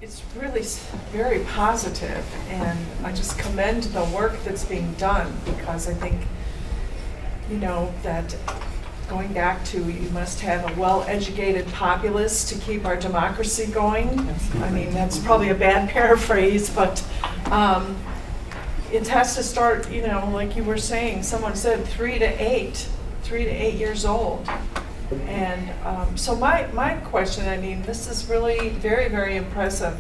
it's really very positive, and I just commend the work that's being done, because I think, you know, that going back to, you must have a well-educated populace to keep our democracy going. I mean, that's probably a bad paraphrase, but it has to start, you know, like you were saying, someone said 3 to 8 years old. And so my question, I mean, this is really very, very impressive.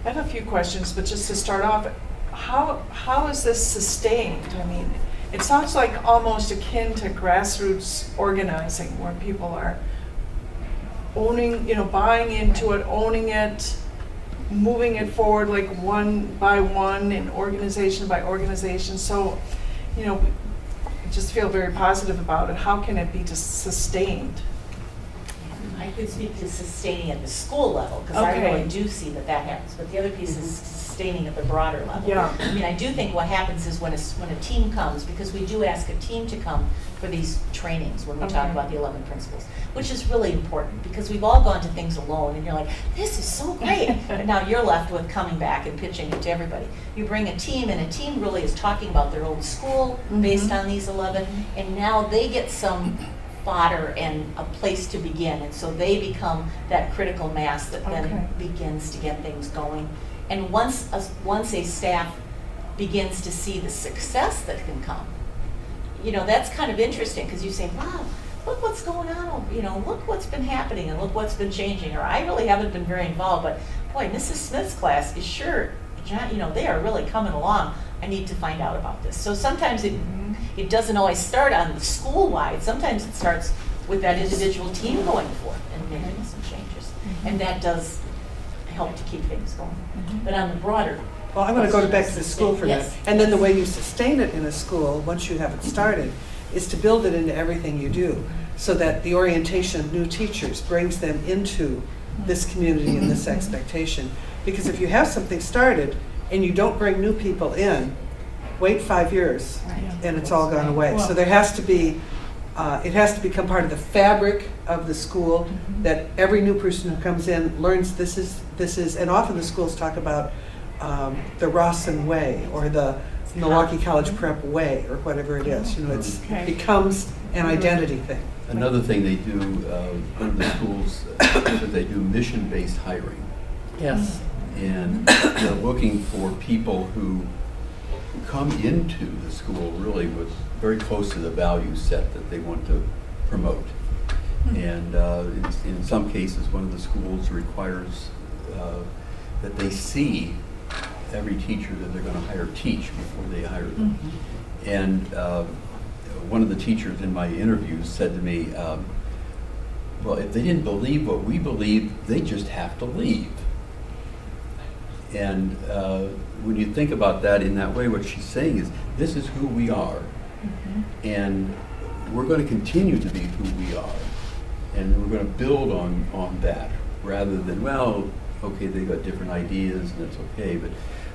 I have a few questions, but just to start off, how is this sustained? I mean, it sounds like almost akin to grassroots organizing, where people are owning, you know, buying into it, owning it, moving it forward like one by one and organization by organization. So, you know, I just feel very positive about it. How can it be just sustained? I could speak to sustaining at the school level, because I Okay. really do see that happens. But the other piece is sustaining at the broader level. Yeah. I mean, I do think what happens is when a team comes, because we do ask a team to come for these trainings when we talk Okay. about the 11 principles, which is really important, because we've all gone to things alone and you're like, this is so great. But now you're left with coming back and pitching it to everybody. You bring a team, and a team really is talking about their own school based on these 11, and now they get some fodder and a place to begin, and so they become that critical mass that then Okay. begins to get things going. And once a staff begins to see the success that can come, you know, that's kind of interesting, because you say, wow, look what's going on, you know, look what's been happening and look what's been changing. Or I really haven't been very involved, but boy, Mrs. Smith's class is sure, you know, they are really coming along. I need to find out about this. So sometimes it doesn't always start on the school-wide. Sometimes it starts with that individual team going forth and making some changes. And that does help to keep things going. But on the broader, Well, I'm going to go back to the school for Yes. that. And then the way you sustain it in a school, once you have it started, is to build it into everything you do, so that the orientation of new teachers brings them into this community and this expectation. Because if you have something started and you don't bring new people in, wait 5 years and it's all gone away. So there has to be, it has to become part of the fabric of the school, that every new person who comes in learns this is, and often the schools talk about the Rawson way, or the Milwaukee College Prep way, or whatever it is. You know, it becomes an identity thing. Another thing they do, one of the schools, is they do mission-based hiring. Yes. And they're looking for people who come into the school really with very close to the value set that they want to promote. And in some cases, one of the schools requires that they see every teacher that they're going to hire teach before they hire them. And one of the teachers in my interviews said to me, well, if they didn't believe what we believe, they just have to leave. And when you think about that in that way, what she's saying is, this is who we are. And we're going to continue to be who we are. And we're going to build on that, rather than, well, okay, they got different ideas and that's okay. But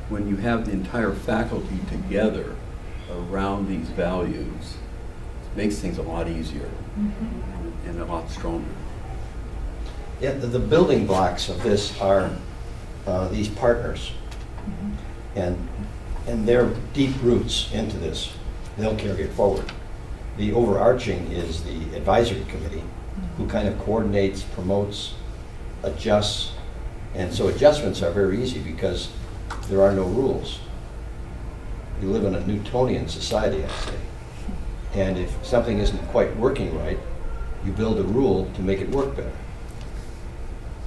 when you have the entire faculty together around these values, it makes things a lot easier and a lot stronger. Yeah, the building blocks of this are these partners, and their deep roots into this. They'll carry it forward. The overarching is the advisory committee, who kind of coordinates, promotes, adjusts, and so adjustments are very easy because there are no rules. We live in a Newtonian society, I say, and if something isn't quite working right, you build a rule to make it work better.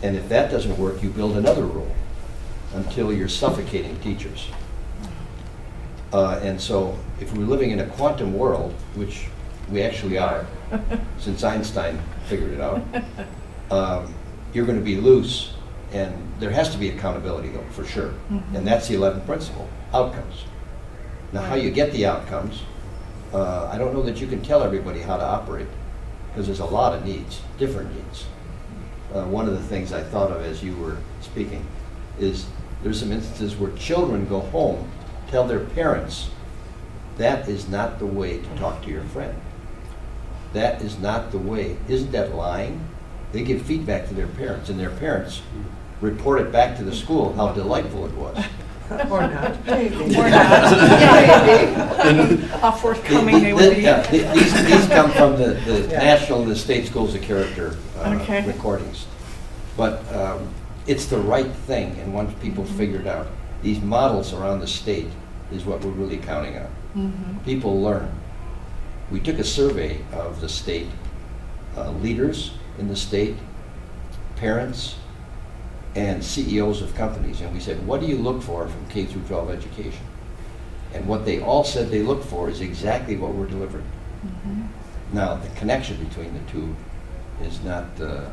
And if that doesn't work, you build another rule until you're suffocating teachers. And so if we're living in a quantum world, which we actually are, since Einstein figured it out, you're going to be loose, and there has to be accountability, though, for sure. And that's the 11th principle, outcomes. Now, how you get the outcomes, I don't know that you can tell everybody how to operate, because there's a lot of needs, different needs. One of the things I thought of as you were speaking is there's some instances where children go home, tell their parents, that is not the way to talk to your friend. That is not the way. Isn't that lying? They give feedback to their parents, and their parents report it back to the school how delightful it was. Or not. Maybe. Or not. Maybe. How forthcoming they would be. Yeah, these come from the Yeah. national and the state schools of character Okay. recordings. But it's the right thing, and once people figure it out, these models around the state is what we're really counting on. Mhm. People learn. We took a survey of the state, leaders in the state, parents, and CEOs of companies, and we said, what do you look for from K through 12 education? And what they all said they look for is exactly what we're delivering. Mhm. Now, the connection between the two is not, there's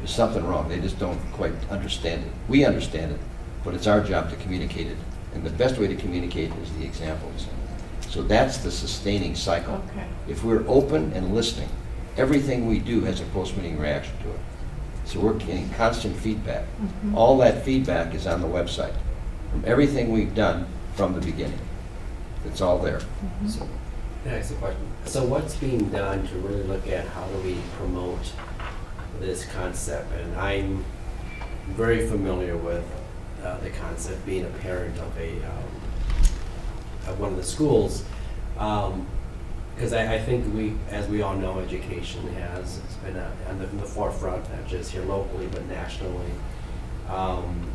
something wrong. They just don't quite understand it. We understand it, but it's our job to communicate it. And the best way to communicate is the examples. So that's the sustaining cycle. Okay. If we're open and listening, everything we do has a post-meeting reaction to it. So we're getting constant feedback. Mhm. All that feedback is on the website, from everything we've done from the beginning. It's all there. Mhm. So, can I ask a question? So what's being done to really look at how do we promote this concept? And I'm very familiar with the concept, being a parent of one of the schools. Because I think as we all know, education has been on the forefront, not just here locally, but nationally,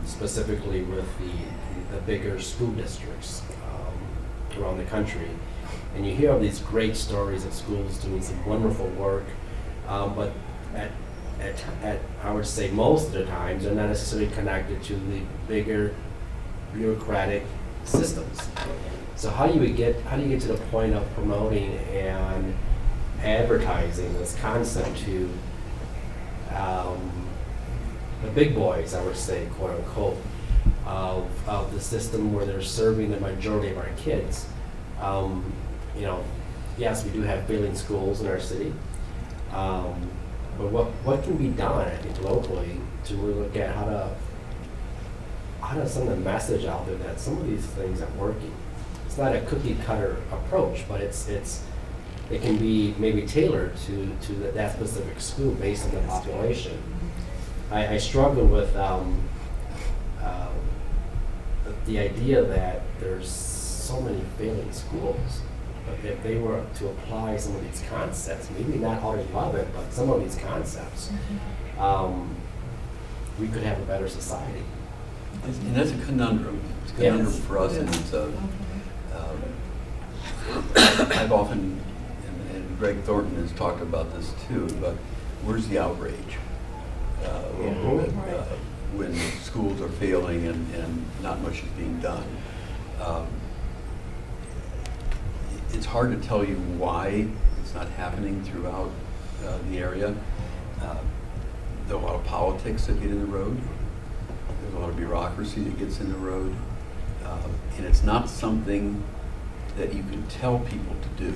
specifically with the bigger school districts around the country. And you hear of these great stories of schools doing some wonderful work, but at I would say most of the times, they're not necessarily connected to the bigger bureaucratic systems. So how do you get to the point of promoting and advertising this concept to the big boys, I would say, quote unquote, of the system where they're serving the majority of our kids? Yes, we do have failing schools in our city, but what can be done, I think, locally to really look at how to send a message out there that some of these things are working? It's not a cookie cutter approach, but it can be maybe tailored to that specific school based on the population. I struggle with the idea that there's so many failing schools. But if they were to apply some of these concepts, maybe not all of it, but some of these concepts, we could have a better society. And that's a conundrum. It's a Yes. conundrum for us, and it's I've often, and Greg Thornton has talked about this too, but where's the outrage? When schools are failing and not much is being done. It's hard to tell you why it's not happening throughout the area. There are a lot of politics that get in the road. There's a lot of bureaucracy that gets in the road. And it's not something that you can tell people to do.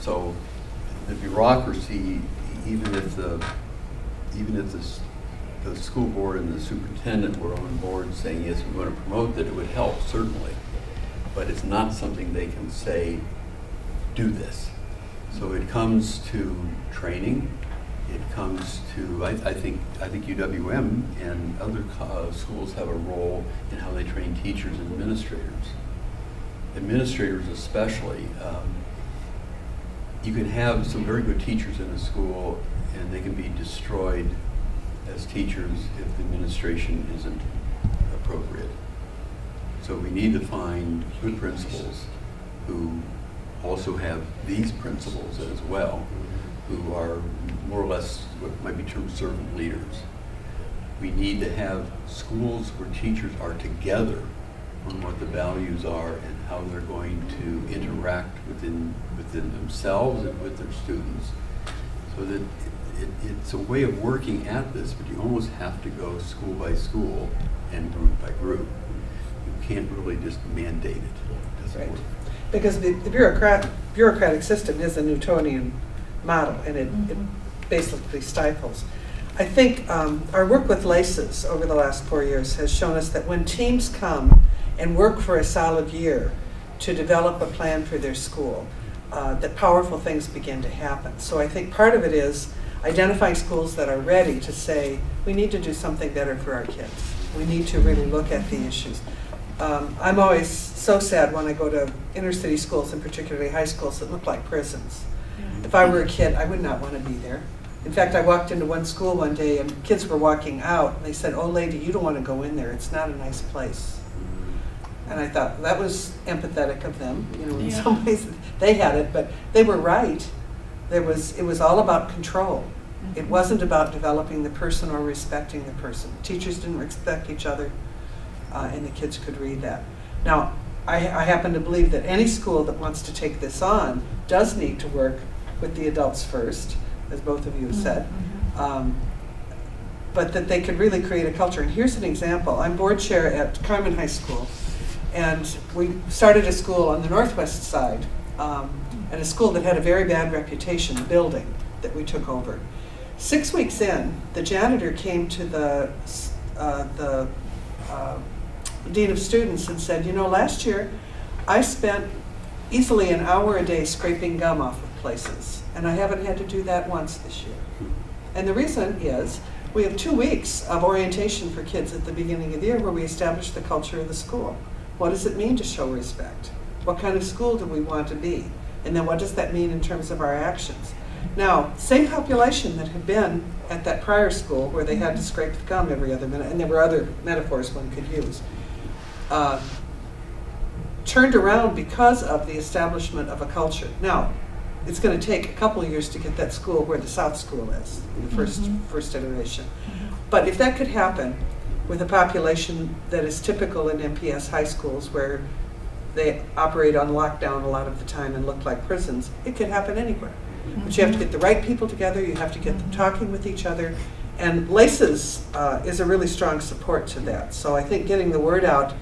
So the bureaucracy, even if the school board and the superintendent were on board saying, yes, we want to promote that, it would help, certainly. But it's not something they can say, do this. So it comes to training. It comes to, I think UWM and other schools have a role in how they train teachers and administrators. Administrators especially. You can have some very good teachers in a school and they can be destroyed as teachers if the administration isn't appropriate. So we need to find good principals who also have these principles as well, who are more or less what might be termed servant leaders. We need to have schools where teachers are together on what the values are and how they're going to interact within themselves and with their students. So that it's a way of working at this, but you almost have to go school by school and group by group. You can't really just mandate it. It doesn't Right. work. Because the bureaucratic system is a Newtonian model, and it basically stifles. I think our work with LACES over the last 4 years has shown us that when teams come and work for a solid year to develop a plan for their school, that powerful things begin to happen. So I think part of it is identifying schools that are ready to say, we need to do something better for our kids. We need to really look at the issues. I'm always so sad when I go to inner city schools, and particularly high schools that look like prisons. If I were a kid, I would not want to be there. In fact, I walked into one school one day and kids were walking out, and they said, "Oh lady, you don't want to go in there, it's not a nice place." And I thought, that was empathetic of them, you know, in Yeah. some ways they had it, but they were right. It was all about control. It wasn't about developing the person or respecting the person. Teachers didn't respect each other, and the kids could read that. Now, I happen to believe that any school that wants to take this on does need to work with the adults first, as both of you have said, but that they could really create a culture. And here's an example. I'm board chair at Carmen High School, and we started a school on the northwest side, and a school that had a very bad reputation, the building that we took over. 6 weeks in, the janitor came to the dean of students and said, "You know, last year I spent easily an hour a day scraping gum off of places, and I haven't had to do that once this year." And the reason is we have 2 weeks of orientation for kids at the beginning of the year where we establish the culture of the school. What does it mean to show respect? What kind of school do we want to be? And then what does that mean in terms of our actions? Now, same population that had been at that prior school where they had to scrape the gum every other minute, and there were other metaphors one could use, turned around because of the establishment of a culture. Now, it's going to take a couple of years to get that school where the South School is, the first iteration. But if that could happen with a population that is typical in MPS high schools where they operate on lockdown a lot of the time and look like prisons, it could happen anywhere. But you have to get the right people together, you have to get them talking with each other, and LACES is a really strong support to that. So I think getting the word out,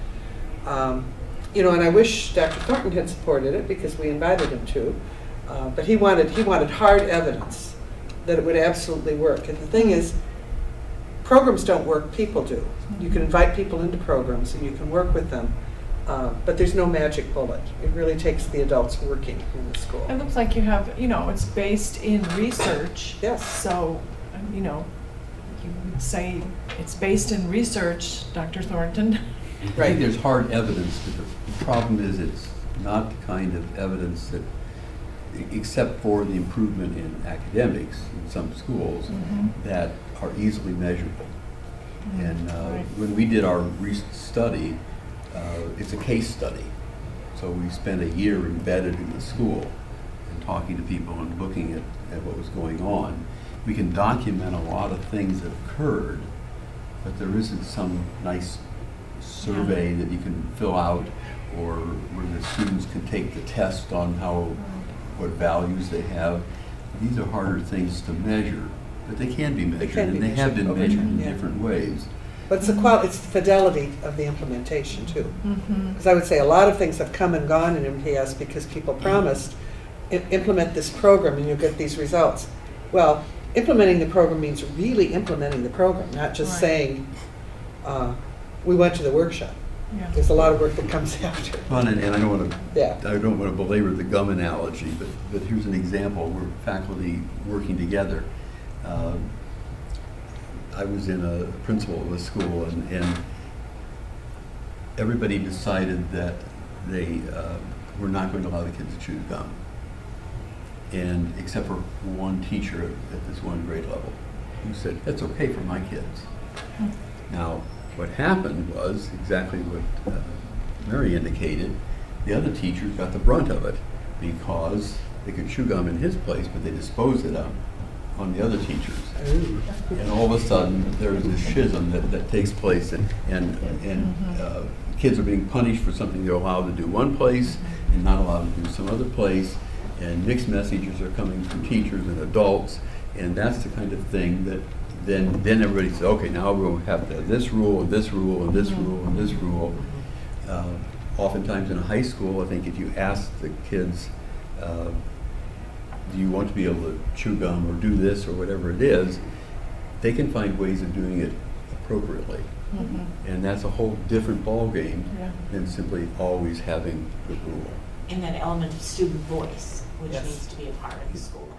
you know, and I wish Dr. Thornton had supported it because we invited him to, but he wanted hard evidence that it would absolutely work. And the thing is, programs don't work, people do. You can invite people into programs and you can work with them, but there's no magic bullet. It really takes the adults working in the school. It looks like you have, you know, it's based in research. Yes. So, you know, you would say it's based in research, Dr. Thornton. I think there's hard evidence, but the problem is it's not the kind of evidence that, except for the improvement in academics in some schools, that are easily measurable. And Right. when we did our recent study, it's a case study. So we spent a year embedded in the school and talking to people and looking at what was going on. We can document a lot of things that occurred, but there isn't some nice survey that you can fill out or where the students can take the test on what values they have. These are harder things to measure, but they can be measured, can be and they have been measured over measured time, in yeah. different ways. But it's it's the fidelity of the implementation too. Mm-hmm. Because I would say a lot of things have come and gone in MPS because people promised, implement this program and you'll get these results. Well, implementing the program means really implementing the program, not just Right. saying, we went to the workshop. Yeah. There's a lot of work that comes after. Well, and I don't want to Yeah. I don't want to belabor the gum analogy, but here's an example where faculty working together. I was in a principal of a school, and everybody decided that they were not going to allow the kids to chew gum, and except for one teacher at this one grade level who said, "That's okay for my kids." Now, what happened was exactly what Mary indicated. The other teachers got the brunt of it because they could chew gum in his place, but they disposed it on the other teachers. And all of a sudden, there's this schism that takes place, and kids are being punished for something they're allowed to do one place and not allowed to do some other place, and mixed messages are coming from teachers and adults, and that's the kind of thing that then everybody says, okay, now we'll have to have this rule, and this rule, and this rule, and this rule. Oftentimes in a high school, I think if you ask the kids, do you want to be able to chew gum or do this or whatever it is, they can find ways of doing it appropriately. And that's a whole different ballgame Yeah. than simply always having the rule. And that element of student voice, which Yes. needs to be a part of the school.